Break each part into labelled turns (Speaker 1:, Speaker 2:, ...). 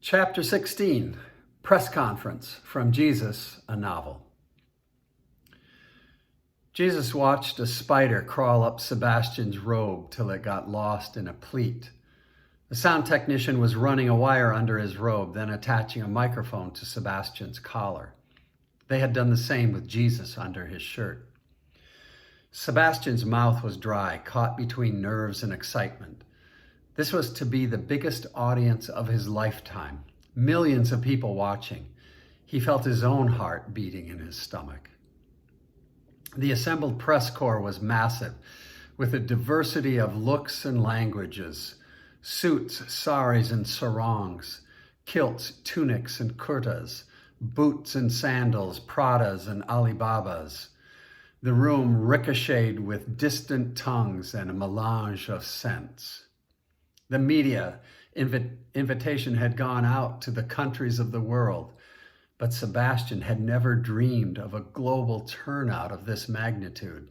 Speaker 1: Chapter 16, Press Conference from JE2US-A Novel. Jesus watched a spider crawl up Sebastian's robe till it got lost in a pleat. The sound technician was running a wire under his robe, then attaching a microphone to Sebastian's collar. They had done the same with Jesus under his shirt. Sebastian's mouth was dry, caught between nerves and excitement. This was to be the biggest audience of his lifetime. Millions of people watching. He felt his own heart beating in his stomach. The assembled press corps was massive, with a diversity of looks and languages. Suits, saris, and sarongs, kilts, tunics, and kurtas, boots and sandals, Pradas and Alibabas. The room ricocheted with distant tongues and a melange of scents. The media invitation had gone out to the countries of the world, but Sebastian had never dreamed of a global turnout of this magnitude.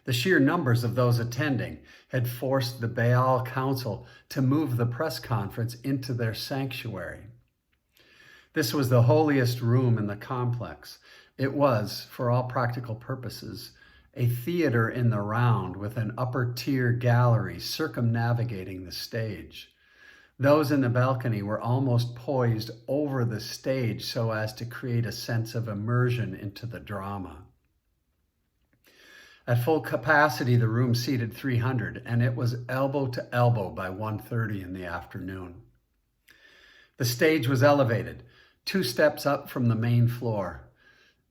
Speaker 1: The sheer numbers of those attending had forced the Baal Council to move the press conference into their sanctuary. This was the holiest room in the complex. It was, for all practical purposes, a theater in the round with an upper-tier gallery circumnavigating the stage. Those in the balcony were almost poised over the stage so as to create a sense of immersion into the drama. At full capacity, the room seated 300, and it was elbow to elbow by 1:30 in the afternoon. The stage was elevated, 2 steps up from the main floor.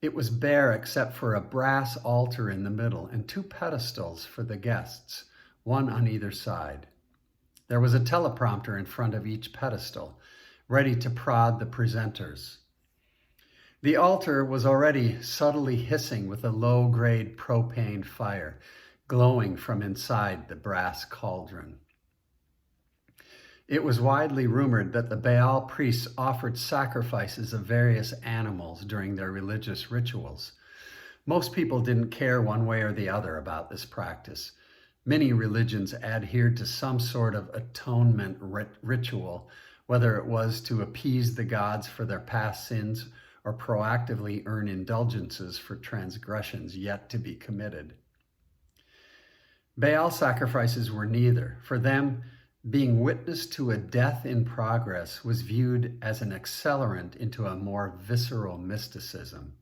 Speaker 1: It was bare except for a brass altar in the middle and 2 pedestals for the guests, one on either side. There was a teleprompter in front of each pedestal, ready to prod the presenters. The altar was already subtly hissing with a low-grade propane fire, glowing from inside the brass cauldron. It was widely rumored that the Baal priests offered sacrifices of various animals during their religious rituals. Most people didn't care one way or the other about this practice. Many religions adhered to some sort of atonement ritual, whether it was to appease the gods for their past sins or proactively earn indulgences for transgressions yet to be committed. Baal sacrifices were neither. For them, being witness to a death in progress was viewed as an accelerant into a more visceral mysticism.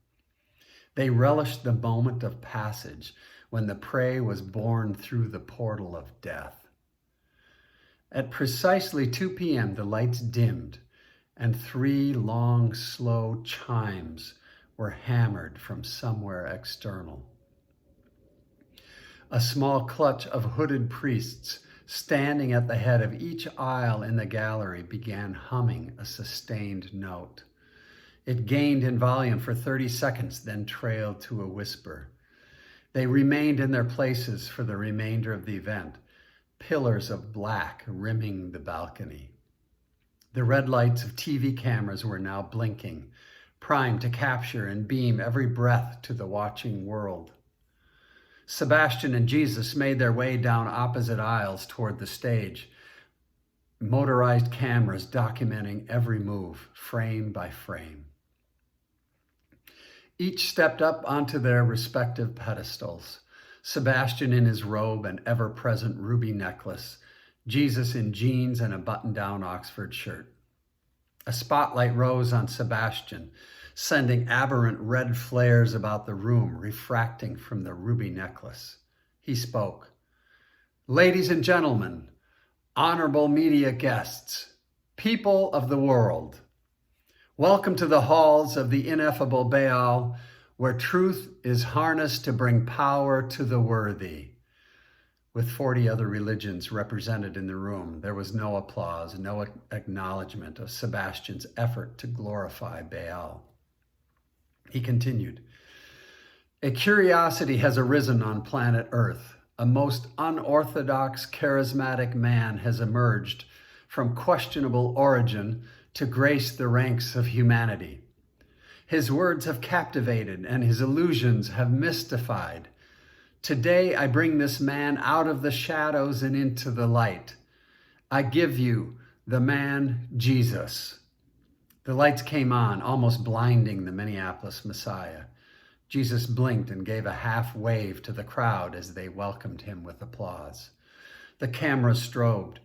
Speaker 1: They relished the moment of passage when the prey was borne through the portal of death. At precisely 2 p.m., the lights dimmed, and 3 long, slow chimes were hammered from somewhere external. A small clutch of hooded priests standing at the head of each aisle in the gallery began humming a sustained note. It gained in volume for 30 seconds, then trailed to a whisper. They remained in their places for the remainder of the event, pillars of black rimming the balcony. The red lights of TV cameras were now blinking, primed to capture and beam every breath to the watching world. Sebastian and Jesus made their way down opposite aisles toward the stage, motorized cameras documenting every move, frame by frame. Each stepped up onto their respective pedestals, Sebastian in his robe and ever-present ruby necklace, Jesus in jeans and a button-down Oxford shirt. A spotlight rose on Sebastian, sending aberrant red flares about the room, refracting from the ruby necklace. He spoke. "Ladies and gentlemen, honorable media guests, people of the world, welcome to the halls of the ineffable Baal, where truth is harnessed to bring power to the worthy." With 40 other religions represented in the room, there was no applause, no acknowledgement of Sebastian's effort to glorify Baal. He continued, "A curiosity has arisen on planet Earth. A most unorthodox, charismatic man has emerged from questionable origin to grace the ranks of humanity. His words have captivated and his illusions have mystified. Today I bring this man out of the shadows and into the light. I give you the man Jesus. The lights came on, almost blinding the Minneapolis Messiah. Jesus blinked and gave a half wave to the crowd as they welcomed him with applause. The cameras strobed.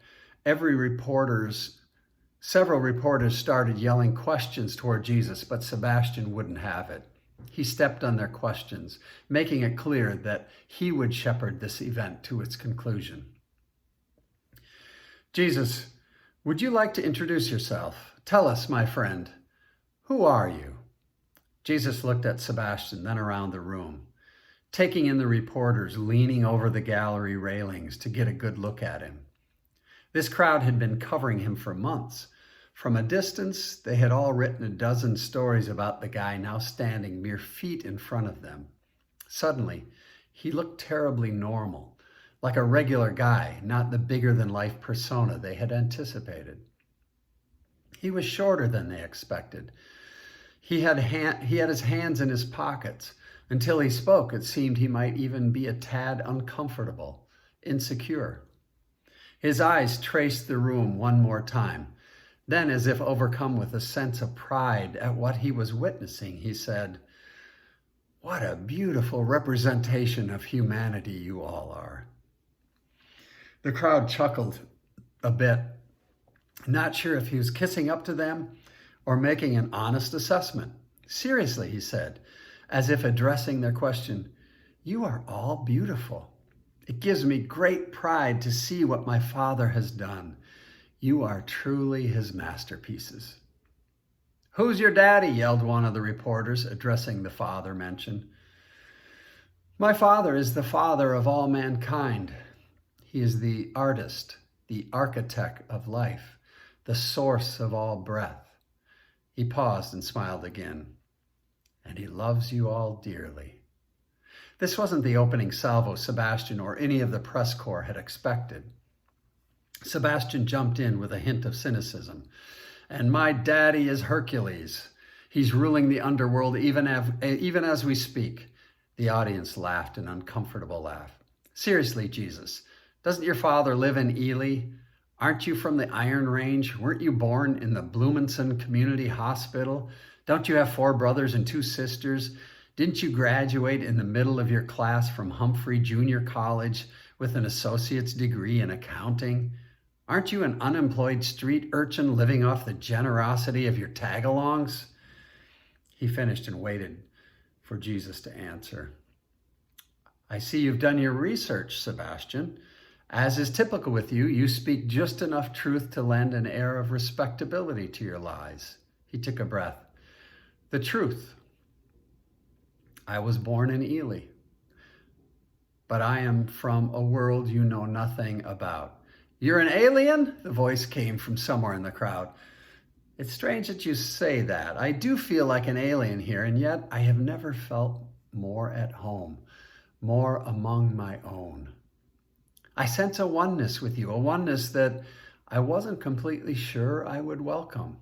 Speaker 1: Several reporters started yelling questions toward Jesus, but Sebastian wouldn't have it. He stepped on their questions, making it clear that he would shepherd this event to its conclusion. Jesus, would you like to introduce yourself? Tell us, my friend, who are you? Jesus looked at Sebastian, then around the room, taking in the reporters leaning over the gallery railings to get a good look at him. This crowd had been covering him for months. From a distance, they had all written a dozen stories about the guy now standing mere feet in front of them. Suddenly, he looked terribly normal, like a regular guy, not the bigger-than-life persona they had anticipated. He was shorter than they expected. He had his hands in his pockets. Until he spoke, it seemed he might even be a tad uncomfortable, insecure. His eyes traced the room one more time. Then, as if overcome with a sense of pride at what he was witnessing, he said, "What a beautiful representation of humanity you all are." The crowd chuckled a bit, not sure if he was kissing up to them or making an honest assessment. "Seriously," he said, as if addressing their question, "you are all beautiful. It gives me great pride to see what my Father has done. You are truly his masterpieces." "Who's your daddy?" yelled one of the reporters, addressing the father mentioned. "My Father is the Father of all mankind. He is the artist, the architect of life, the source of all breath." He paused and smiled again. "And he loves you all dearly." This wasn't the opening salvo Sebastian or any of the press corps had expected. Sebastian jumped in with a hint of cynicism. "And my daddy is Hercules. He's ruling the underworld even as we speak." The audience laughed an uncomfortable laugh. "Seriously, Jesus, doesn't your father live in Ely? Aren't you from the Iron Range? Weren't you born in the Bloomington Community Hospital? Don't you have 4 brothers and 2 sisters? Didn't you graduate in the middle of your class from Humphrey Junior College with an associate's degree in accounting? Aren't you an unemployed street urchin living off the generosity of your tag-alongs?" He finished and waited for Jesus to answer. "I see you've done your research, Sebastian. As is typical with you, you speak just enough truth to lend an air of respectability to your lies." He took a breath. "The truth. I was born in Ely, but I am from a world you know nothing about." "You're an alien?" the voice came from somewhere in the crowd. "It's strange that you say that. I do feel like an alien here, and yet I have never felt more at home, more among my own. I sense a oneness with you, a oneness that I wasn't completely sure I would welcome."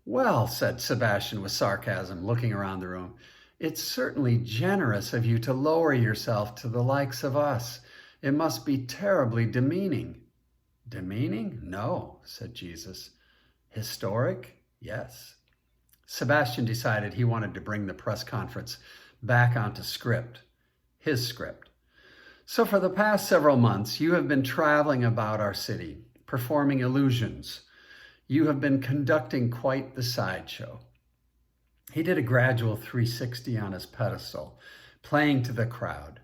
Speaker 1: "Well," said Sebastian with sarcasm, looking around the room, "it's certainly generous of you to lower yourself to the likes of us. It must be terribly demeaning." "Demeaning? No," said Jesus. "Historic? Yes." Sebastian decided he wanted to bring the press conference back onto script, his script. "So for the past several months, you have been traveling about our city, performing illusions. You have been conducting quite the sideshow." He did a gradual 360 on his pedestal, playing to the crowd.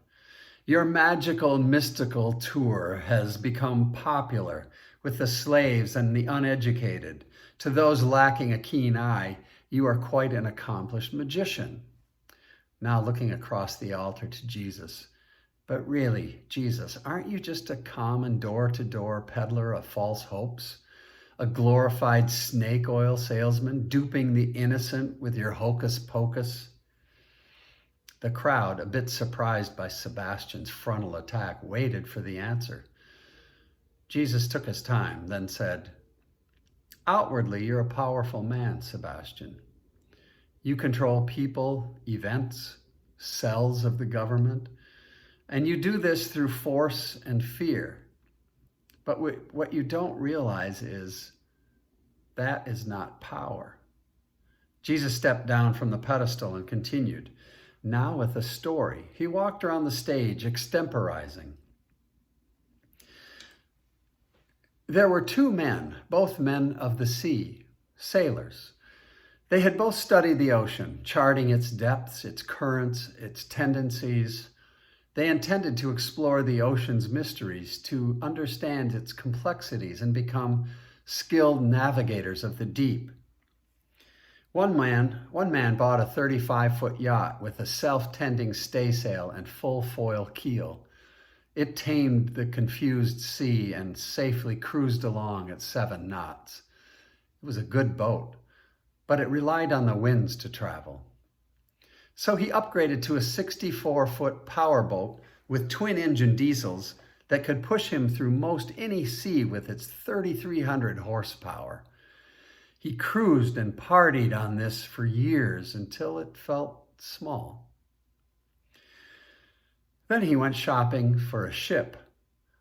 Speaker 1: "Your magical, mystical tour has become popular with the slaves and the uneducated. To those lacking a keen eye, you are quite an accomplished magician." Now looking across the altar to Jesus, "But really, Jesus, aren't you just a common door-to-door peddler of false hopes? A glorified snake oil salesman duping the innocent with your hocus pocus?" The crowd, a bit surprised by Sebastian's frontal attack, waited for the answer. Jesus took his time, then said, "Outwardly, you're a powerful man, Sebastian. You control people, events, cells of the government, and you do this through force and fear. But what you don't realize is that is not power. Jesus stepped down from the pedestal and continued, now with a story. He walked around the stage extemporizing. There were two men, both men of the sea, sailors. They had both studied the ocean, charting its depths, its currents, its tendencies. They intended to explore the ocean's mysteries, to understand its complexities and become skilled navigators of the deep. One man bought a 35-foot yacht with a self-tending staysail and full foil keel. It tamed the confused sea and safely cruised along at 7 knots. It was a good boat, but it relied on the winds to travel. So he upgraded to a 64-foot powerboat with twin-engine diesels that could push him through most any sea with its 3,300 horsepower. He cruised and partied on this for years until it felt small. Then he went shopping for a ship,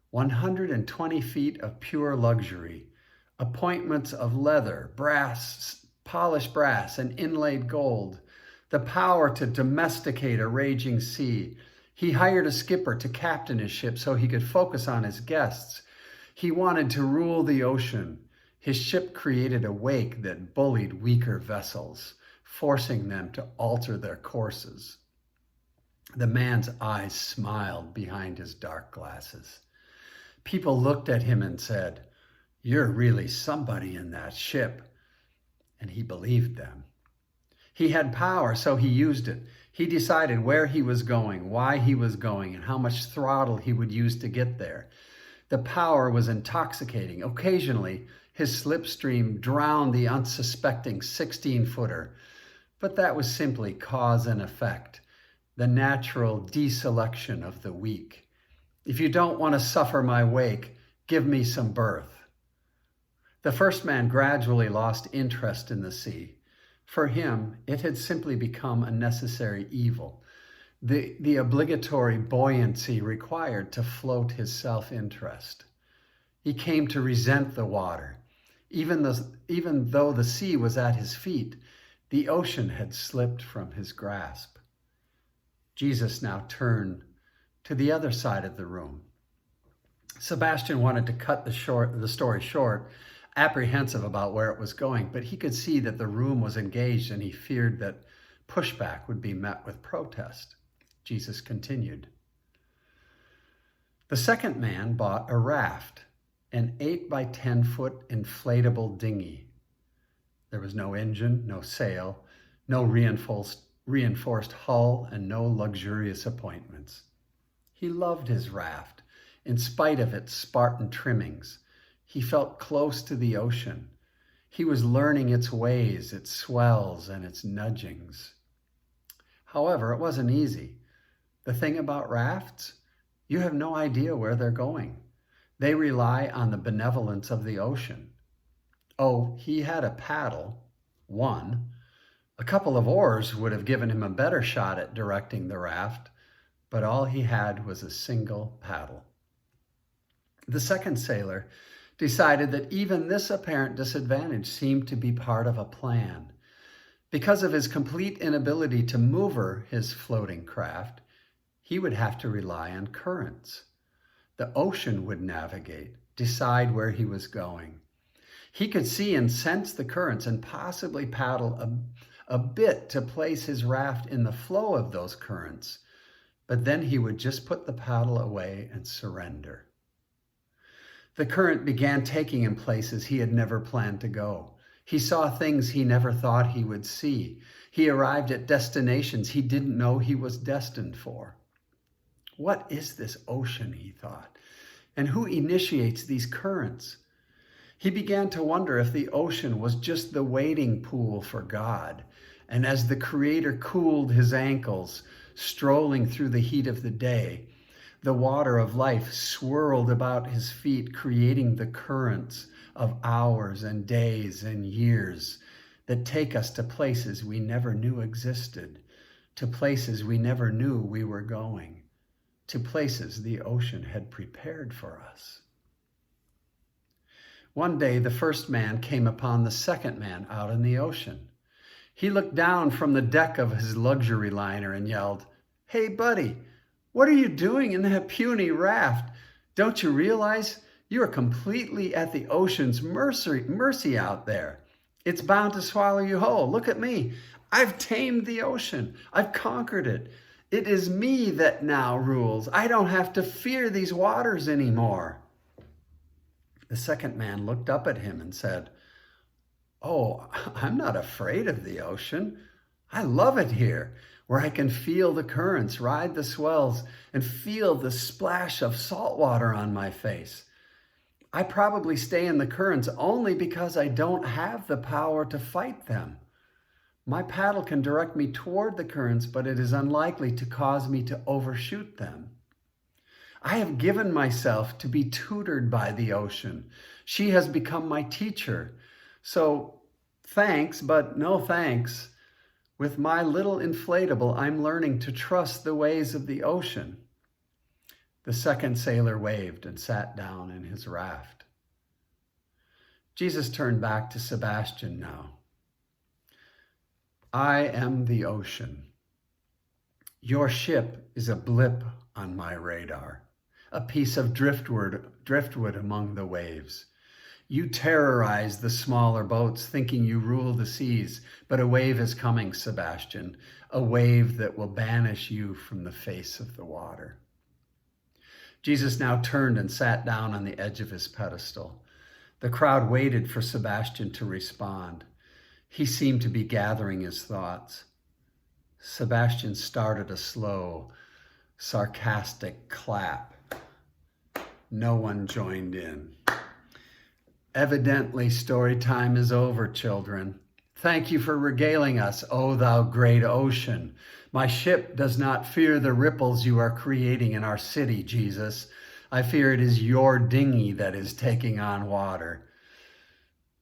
Speaker 1: 120 feet of pure luxury, appointments of leather, brass, polished brass, and inlaid gold, the power to domesticate a raging sea. He hired a skipper to captain his ship so he could focus on his guests. He wanted to rule the ocean. His ship created a wake that bullied weaker vessels, forcing them to alter their courses. The man's eyes smiled behind his dark glasses. People looked at him and said, "You're really somebody in that ship." And he believed them. He had power, so he used it. He decided where he was going, why he was going, and how much throttle he would use to get there. The power was intoxicating. Occasionally, his slipstream drowned the unsuspecting 16-footer, but that was simply cause and effect, the natural deselection of the weak. If you don't want to suffer my wake, give me some berth. The first man gradually lost interest in the sea. For him, it had simply become a necessary evil, the obligatory buoyancy required to float his self-interest. He came to resent the water. Even though the sea was at his feet, the ocean had slipped from his grasp. Jesus now turned to the other side of the room. Sebastian wanted to cut the story short, apprehensive about where it was going, but he could see that the room was engaged and he feared that pushback would be met with protest. Jesus continued. The second man bought a raft, an 8 by 10-foot inflatable dinghy. There was no engine, no sail, no reinforced hull, and no luxurious appointments. He loved his raft, in spite of its Spartan trimmings. He felt close to the ocean. He was learning its ways, its swells, and its nudgings. However, it wasn't easy. The thing about rafts, you have no idea where they're going. They rely on the benevolence of the ocean. Oh, he had a paddle, one. A couple of oars would have given him a better shot at directing the raft, but all he had was a single paddle. The second sailor decided that even this apparent disadvantage seemed to be part of a plan. Because of his complete inability to maneuver his floating craft, he would have to rely on currents. The ocean would navigate, decide where he was going. He could see and sense the currents and possibly paddle a bit to place his raft in the flow of those currents, but then he would just put the paddle away and surrender. The current began taking him places he had never planned to go. He saw things he never thought he would see. He arrived at destinations he didn't know he was destined for. What is this ocean, he thought, and who initiates these currents? He began to wonder if the ocean was just the wading pool for God, and as the Creator cooled his ankles, strolling through the heat of the day, the water of life swirled about his feet, creating the currents of hours and days and years that take us to places we never knew existed, to places we never knew we were going, to places the ocean had prepared for us. One day, the first man came upon the second man out in the ocean. He looked down from the deck of his luxury liner and yelled, "Hey, buddy, what are you doing in that puny raft? Don't you realize you are completely at the ocean's mercy out there? It's bound to swallow you whole. Look at me. I've tamed the ocean. I've conquered it. It is me that now rules. I don't have to fear these waters anymore." The second man looked up at him and said, "Oh, I'm not afraid of the ocean. I love it here, where I can feel the currents, ride the swells, and feel the splash of salt water on my face. I probably stay in the currents only because I don't have the power to fight them. My paddle can direct me toward the currents, but it is unlikely to cause me to overshoot them. I have given myself to be tutored by the ocean. She has become my teacher. So thanks, but no thanks. With my little inflatable, I'm learning to trust the ways of the ocean." The second sailor waved and sat down in his raft. Jesus turned back to Sebastian now. "I am the ocean. Your ship is a blip on my radar, a piece of driftwood among the waves. You terrorize the smaller boats, thinking you rule the seas, but a wave is coming, Sebastian, a wave that will banish you from the face of the water." Jesus now turned and sat down on the edge of his pedestal. The crowd waited for Sebastian to respond. He seemed to be gathering his thoughts. Sebastian started a slow, sarcastic clap. No one joined in. "Evidently, story time is over, children. Thank you for regaling us, O thou great ocean. My ship does not fear the ripples you are creating in our city, Jesus. I fear it is your dinghy that is taking on water."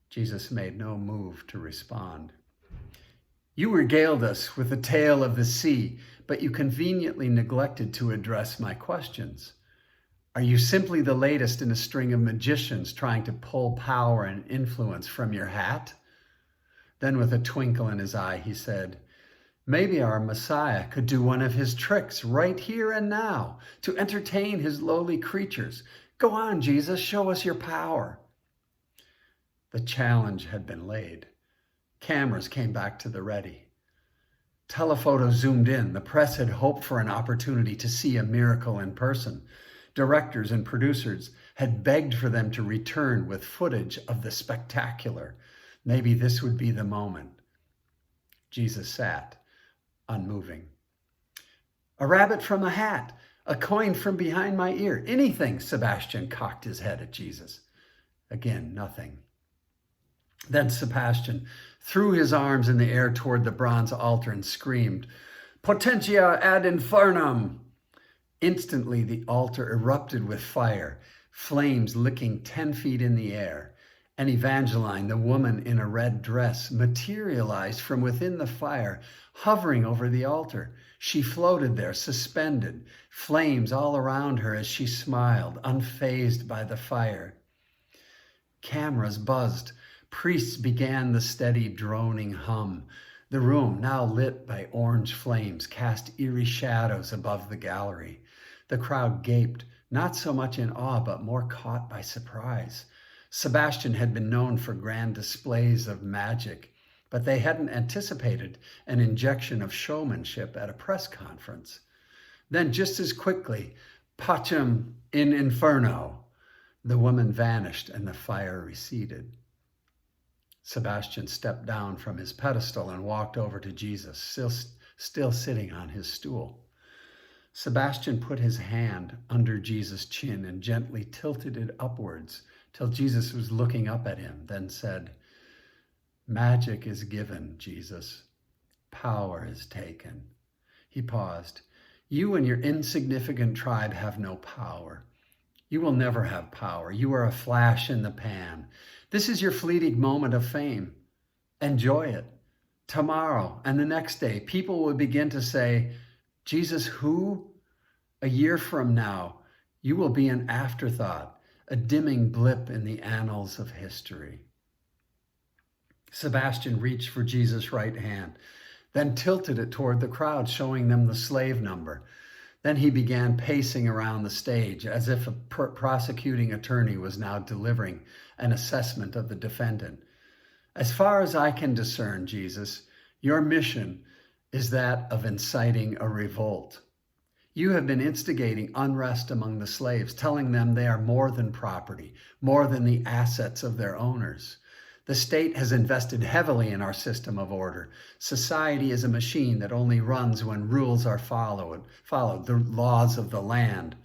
Speaker 1: Jesus made no move to respond. "You regaled us with the tale of the sea, but you conveniently neglected to address my questions. Are you simply the latest in a string of magicians trying to pull power and influence from your hat?" Then with a twinkle in his eye, he said, "Maybe our Messiah could do one of his tricks right here and now to entertain his lowly creatures. Go on, Jesus, show us your power." The challenge had been laid. Cameras came back to the ready. Telephoto zoomed in. The press had hoped for an opportunity to see a miracle in person. Directors and producers had begged for them to return with footage of the spectacular. Maybe this would be the moment. Jesus sat, unmoving. "A rabbit from a hat, a coin from behind my ear, anything." Sebastian cocked his head at Jesus. Again, nothing. Then Sebastian threw his arms in the air toward the bronze altar and screamed, "Potentia ad infernum!" Instantly, the altar erupted with fire, flames licking 10 feet in the air. And Evangeline, the woman in a red dress, materialized from within the fire, hovering over the altar. She floated there, suspended, flames all around her as she smiled, unfazed by the fire. Cameras buzzed. Priests began the steady droning hum. The room, now lit by orange flames, cast eerie shadows above the gallery. The crowd gaped, not so much in awe, but more caught by surprise. Sebastian had been known for grand displays of magic, but they hadn't anticipated an injection of showmanship at a press conference. Then just as quickly, pacem in inferno, the woman vanished and the fire receded. Sebastian stepped down from his pedestal and walked over to Jesus, still sitting on his stool. Sebastian put his hand under Jesus' chin and gently tilted it upwards till Jesus was looking up at him, then said, "Magic is given, Jesus. Power is taken." He paused. "You and your insignificant tribe have no power. You will never have power. You are a flash in the pan. This is your fleeting moment of fame. Enjoy it. Tomorrow and the next day, people will begin to say, 'Jesus who?' A year from now, you will be an afterthought, a dimming blip in the annals of history. Sebastian reached for Jesus' right hand, then tilted it toward the crowd, showing them the slave number. Then he began pacing around the stage as if a prosecuting attorney was now delivering an assessment of the defendant. As far as I can discern, Jesus, your mission is that of inciting a revolt. You have been instigating unrest among the slaves, telling them they are more than property, more than the assets of their owners. The state has invested heavily in our system of order. Society is a machine that only runs when rules are followed, the laws of the land.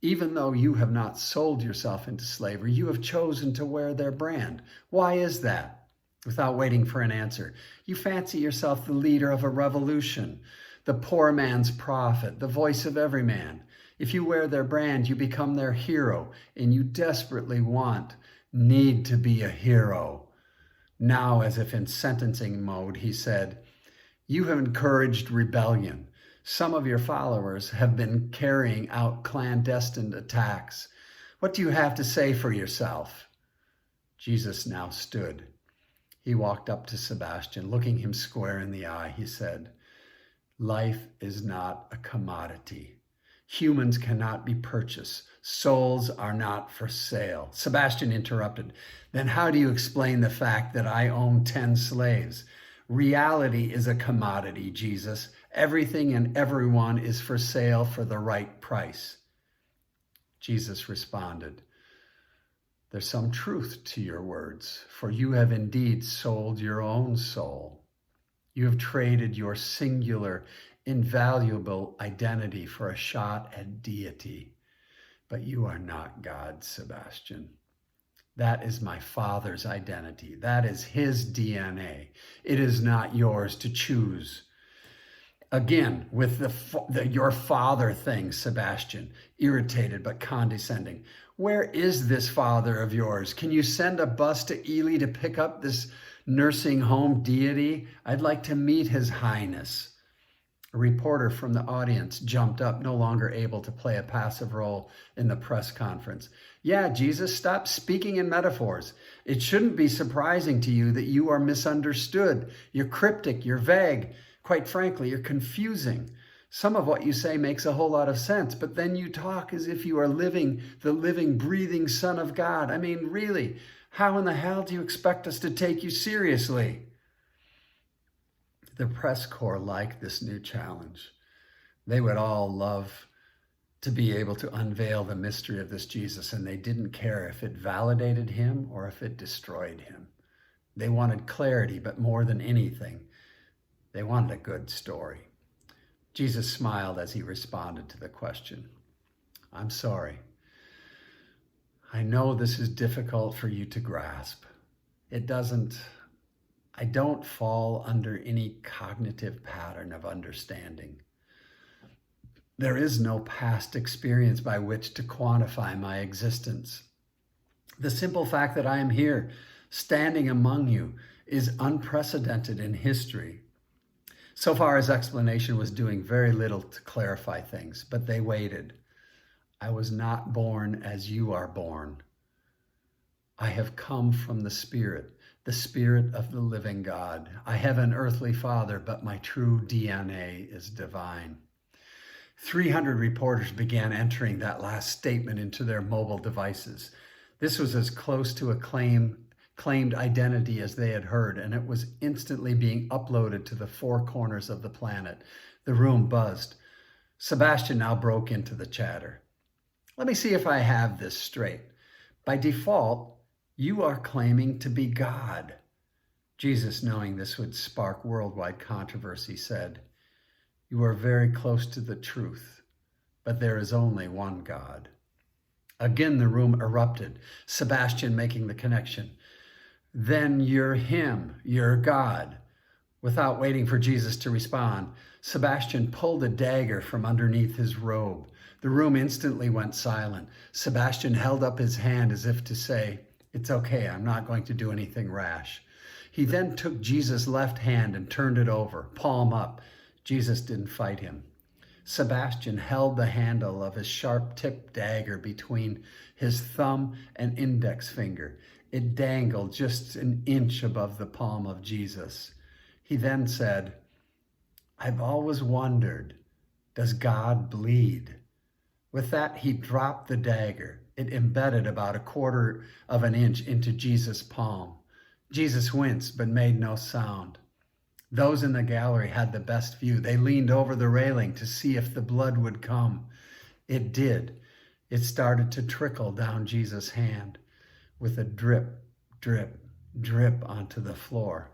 Speaker 1: Even though you have not sold yourself into slavery, you have chosen to wear their brand. Why is that? Without waiting for an answer, you fancy yourself the leader of a revolution, the poor man's prophet, the voice of every man. If you wear their brand, you become their hero, and you desperately need to be a hero. Now, as if in sentencing mode, he said, you have encouraged rebellion. Some of your followers have been carrying out clandestine attacks. What do you have to say for yourself? Jesus now stood. He walked up to Sebastian, looking him square in the eye. He said, life is not a commodity. Humans cannot be purchased. Souls are not for sale. Sebastian interrupted. Then how do you explain the fact that I own 10 slaves? Reality is a commodity, Jesus. Everything and everyone is for sale for the right price. Jesus responded, there's some truth to your words, for you have indeed sold your own soul. You have traded your singular, invaluable identity for a shot at deity. But you are not God, Sebastian. That is my Father's identity. That is his DNA. It is not yours to choose. Again, with the your father thing, Sebastian, irritated but condescending. Where is this father of yours? Can you send a bus to Ely to pick up this nursing home deity? I'd like to meet his highness. A reporter from the audience jumped up, no longer able to play a passive role in the press conference. Yeah, Jesus, stop speaking in metaphors. It shouldn't be surprising to you that you are misunderstood. You're cryptic, you're vague. Quite frankly, you're confusing. Some of what you say makes a whole lot of sense, but then you talk as if you are the living, breathing Son of God. I mean, really, how in the hell do you expect us to take you seriously? The press corps liked this new challenge. They would all love to be able to unveil the mystery of this Jesus, and they didn't care if it validated him or if it destroyed him. They wanted clarity, but more than anything, they wanted a good story. Jesus smiled as he responded to the question. I'm sorry. I know this is difficult for you to grasp. I don't fall under any cognitive pattern of understanding. There is no past experience by which to quantify my existence. The simple fact that I am here, standing among you, is unprecedented in history. So far, his explanation was doing very little to clarify things, but they waited. I was not born as you are born. I have come from the Spirit of the living God. I have an earthly father, but my true DNA is divine. 300 reporters began entering that last statement into their mobile devices. This was as close to a claimed identity as they had heard, and it was instantly being uploaded to the four corners of the planet. The room buzzed. Sebastian now broke into the chatter. Let me see if I have this straight. By default, you are claiming to be God. Jesus, knowing this would spark worldwide controversy, said, you are very close to the truth, but there is only one God. Again, the room erupted, Sebastian making the connection. Then you're him, you're God. Without waiting for Jesus to respond, Sebastian pulled a dagger from underneath his robe. The room instantly went silent. Sebastian held up his hand as if to say, it's okay, I'm not going to do anything rash. He then took Jesus' left hand and turned it over, palm up. Jesus didn't fight him. Sebastian held the handle of his sharp-tipped dagger between his thumb and index finger. It dangled just an inch above the palm of Jesus. He then said, "I've always wondered, does God bleed?" With that, he dropped the dagger. It embedded about 1/4 of an inch into Jesus' palm. Jesus winced, but made no sound. Those in the gallery had the best view. They leaned over the railing to see if the blood would come. It did. It started to trickle down Jesus' hand with a drip, drip, drip onto the floor.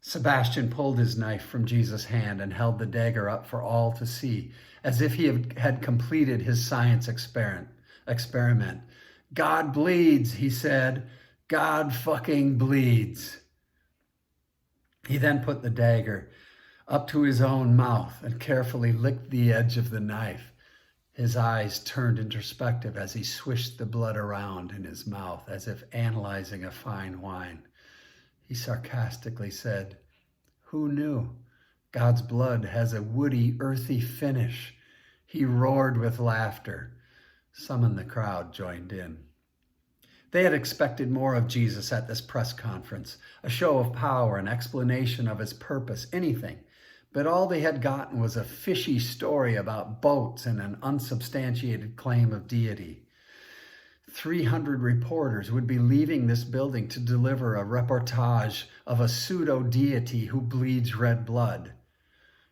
Speaker 1: Sebastian pulled his knife from Jesus' hand and held the dagger up for all to see, as if he had completed his science experiment. "God bleeds," he said. "God fucking bleeds." He then put the dagger up to his own mouth and carefully licked the edge of the knife. His eyes turned introspective as he swished the blood around in his mouth as if analyzing a fine wine. He sarcastically said, "Who knew? God's blood has a woody, earthy finish." He roared with laughter. Some in the crowd joined in. They had expected more of Jesus at this press conference, a show of power, an explanation of his purpose, anything. But all they had gotten was a fishy story about boats and an unsubstantiated claim of deity. 300 reporters would be leaving this building to deliver a reportage of a pseudo-deity who bleeds red blood.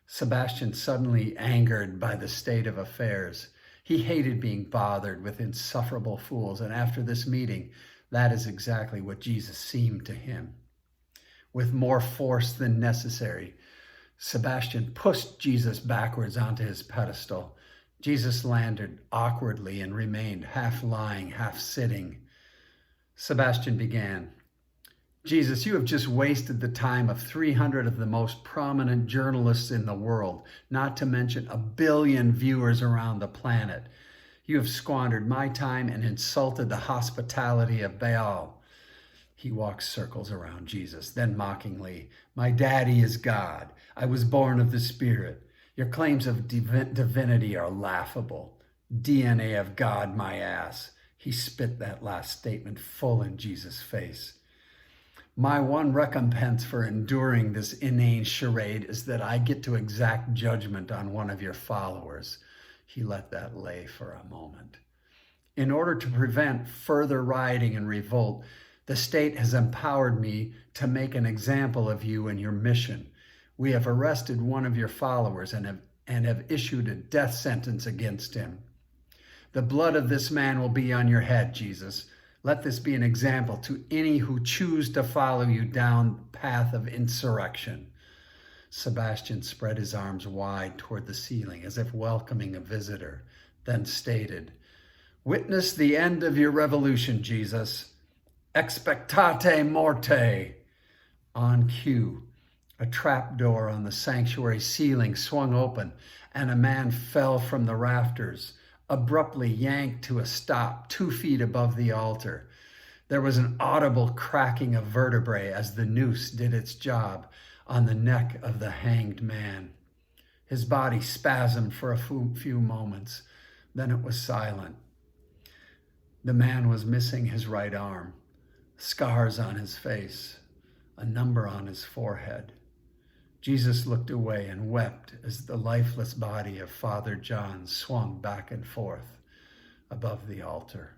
Speaker 1: Sebastian, suddenly angered by the state of affairs. He hated being bothered with insufferable fools, and after this meeting, that is exactly what Jesus seemed to him. With more force than necessary, Sebastian pushed Jesus backwards onto his pedestal. Jesus landed awkwardly and remained half lying, half sitting. Sebastian began, "Jesus, you have just wasted the time of 300 of the most prominent journalists in the world, not to mention 1 billion viewers around the planet. You have squandered my time and insulted the hospitality of Baal." He walked circles around Jesus, then mockingly, "My daddy is God. I was born of the Spirit. Your claims of divinity are laughable. DNA of God, my ass." He spit that last statement full in Jesus' face. "My one recompense for enduring this inane charade is that I get to exact judgment on one of your followers." He let that lay for a moment. "In order to prevent further rioting and revolt, the state has empowered me to make an example of you and your mission. We have arrested one of your followers and have issued a death sentence against him. The blood of this man will be on your head, Jesus. Let this be an example to any who choose to follow you down the path of insurrection." Sebastian spread his arms wide toward the ceiling as if welcoming a visitor, then stated, "Witness the end of your revolution, Jesus. Expectate morte." On cue, a trapdoor on the sanctuary ceiling swung open and a man fell from the rafters, abruptly yanked to a stop 2 feet above the altar. There was an audible cracking of vertebrae as the noose did its job on the neck of the hanged man. His body spasmed for a few moments, then it was silent. The man was missing his right arm, scars on his face, a number on his forehead. Jesus looked away and wept as the lifeless body of Father John swung back and forth above the altar.